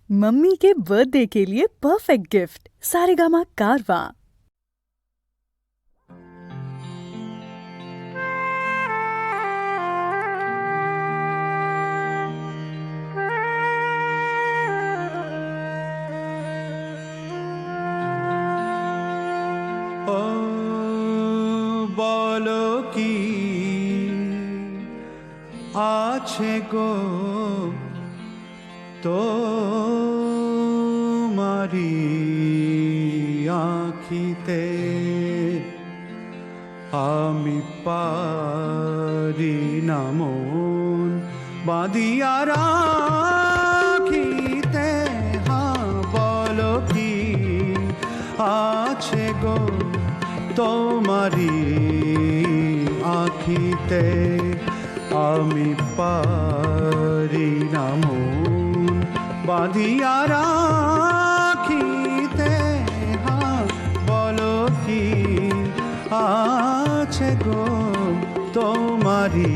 Mummy के birthday के लिए परफेक्ट गिफ्ट सारेगामा कारवा। ও বলো কি আছে গো তোমারি আঁখিতে, আমি পারি না মন বাঁধিয়া রাখিতে। হ্যাঁ বলো কি আছে গো তোমারি আঁখিতে, আমি পারি না মন বাঁধিয়া রাখিতে। হ্যাঁ বলো কি আছে গো তোমারি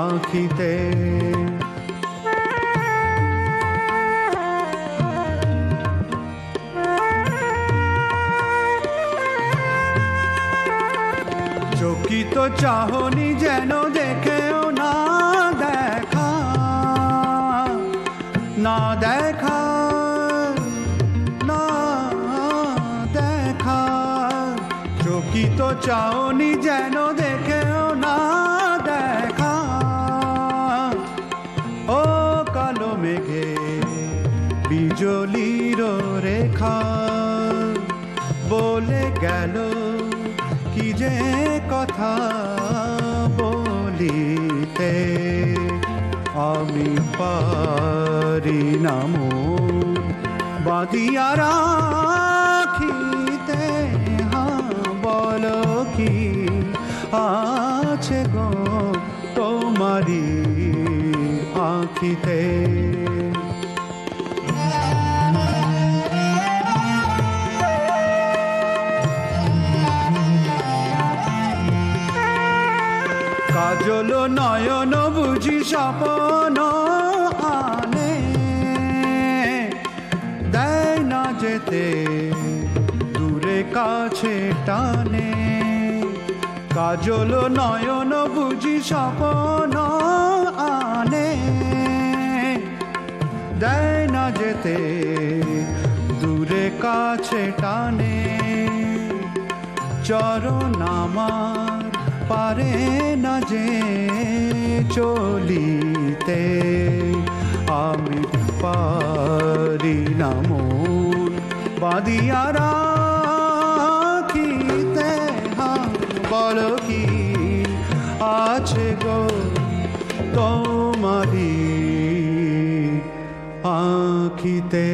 আঁখিতে। চকিত চাহনি যেন দেখেও না দেখা, না দেখা, না দেখা। চকিত চাহনি যেন দেখেও না দেখা। ও কালো মেঘে বিজলির রেখা বলে গেল কি যে কথা বলিতে, আমি পারি না মন বাঁধিয়া রাখিতে। হ্যাঁ বলো কি আছে গো তোমারি আঁখিতে। কাজল নয়ন বুঝি স্বপ্ন আনে, দেয় না যেতে দূরে কাছে টানে। কাজল নয়ন বুঝি স্বপ্ন আনে, দেয় না যেতে দূরে কাছে টানে। চরণ আমার পারে না যে চলিতে, আমি পারি না মন বাঁধিয়া রাখিতে। হ্যাঁ বলো কি আছে গো তোমারি আঁখিতে।